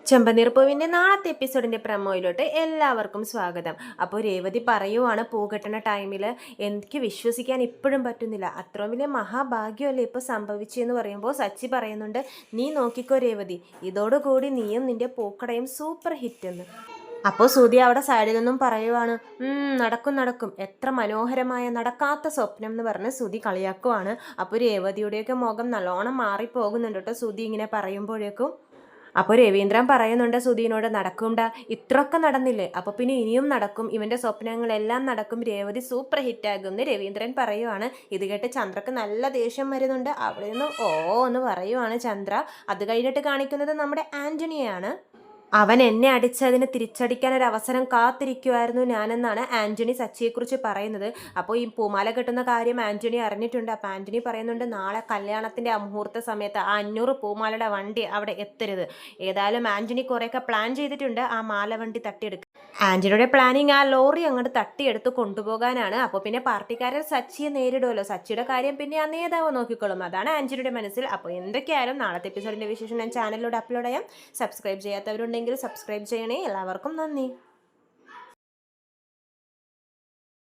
ചെമ്പനീർപ്പൂവിൻ്റെ നാളത്തെ എപ്പിസോഡിൻ്റെ പ്രമോയിലോട്ട് എല്ലാവർക്കും സ്വാഗതം. അപ്പോൾ രേവതി പറയുവാണ് പൂ കെട്ടുന്ന ടൈമിൽ എനിക്ക് വിശ്വസിക്കാൻ ഇപ്പോഴും പറ്റുന്നില്ല, അത്രയും വലിയ മഹാഭാഗ്യമല്ലേ ഇപ്പോൾ സംഭവിച്ചെന്ന് പറയുമ്പോൾ സച്ചി പറയുന്നുണ്ട്, നീ നോക്കിക്കോ രേവതി, ഇതോടുകൂടി നീയും നിൻ്റെ പൂക്കടയും സൂപ്പർ ഹിറ്റെന്ന്. അപ്പോൾ സുധി അവിടെ സൈഡിൽ നിന്നും പറയുവാണ്, നടക്കും നടക്കും, എത്ര മനോഹരമായ നടക്കാത്ത സ്വപ്നം എന്ന് പറഞ്ഞ് സുധി കളിയാക്കുവാണ്. അപ്പോൾ രേവതിയുടെയൊക്കെ മുഖം നല്ലോണം മാറിപ്പോകുന്നുണ്ട് കേട്ടോ സുധി ഇങ്ങനെ പറയുമ്പോഴേക്കും. അപ്പോൾ രവീന്ദ്രൻ പറയുന്നുണ്ട് സുധീനോട്, നടക്കുംടാ, ഇത്രയൊക്കെ നടന്നില്ലേ, അപ്പോൾ പിന്നെ ഇനിയും നടക്കും, ഇവൻ്റെ സ്വപ്നങ്ങളെല്ലാം നടക്കും, രേവതി സൂപ്പർ ഹിറ്റാകും എന്ന് രവീന്ദ്രൻ പറയുവാണ്. ഇത് കേട്ട് ചന്ദ്രക്ക് നല്ല ദേഷ്യം വരുന്നുണ്ട്. അവിടെ നിന്ന് ഓ എന്ന് പറയുവാണ് ചന്ദ്ര. അത് കഴിഞ്ഞിട്ട് കാണിക്കുന്നത് നമ്മുടെ ആൻ്റണിയാണ്. അവൻ എന്നെ അടിച്ചതിന് തിരിച്ചടിക്കാൻ ഒരു അവസരം കാത്തിരിക്കുമായിരുന്നു ഞാനെന്നാണ് ആൻ്റണി സച്ചിയെക്കുറിച്ച് പറയുന്നത്. അപ്പോൾ ഈ പൂമാല കെട്ടുന്ന കാര്യം ആൻ്റണി അറിഞ്ഞിട്ടുണ്ട്. അപ്പോൾ ആൻ്റണി പറയുന്നുണ്ട്, നാളെ കല്യാണത്തിൻ്റെ മുഹൂർത്ത സമയത്ത് ആ 500 പൂമാലയുടെ വണ്ടി അവിടെ എത്തരുത്. ഏതായാലും ആൻ്റണി കുറേയൊക്കെ പ്ലാൻ ചെയ്തിട്ടുണ്ട് ആ മാല വണ്ടി തട്ടിയെടുക്കുക. ആൻ്റണിയുടെ പ്ലാനിങ് ആ ലോറി അങ്ങോട്ട് തട്ടിയെടുത്ത് കൊണ്ടുപോകാനാണ്. അപ്പോൾ പിന്നെ പാർട്ടിക്കാരൻ സച്ചിയെ നേരിടുമല്ലോ, സച്ചിയുടെ കാര്യം പിന്നെ ആ നേതാവ് നോക്കിക്കോളും, അതാണ് ആൻ്റണിയുടെ മനസ്സിൽ. അപ്പോൾ എന്തൊക്കെയായാലും നാളത്തെ എപ്പിസോഡിൻ്റെ വിശേഷം ഞാൻ ചാനലിലൂടെ അപ്ലോഡ് ചെയ്യാം. സബ്സ്ക്രൈബ് ചെയ്യാത്തവരുണ്ടെങ്കിൽ സബ്സ്ക്രൈബ് ചെയ്യണേ. എല്ലാവർക്കും നന്ദി.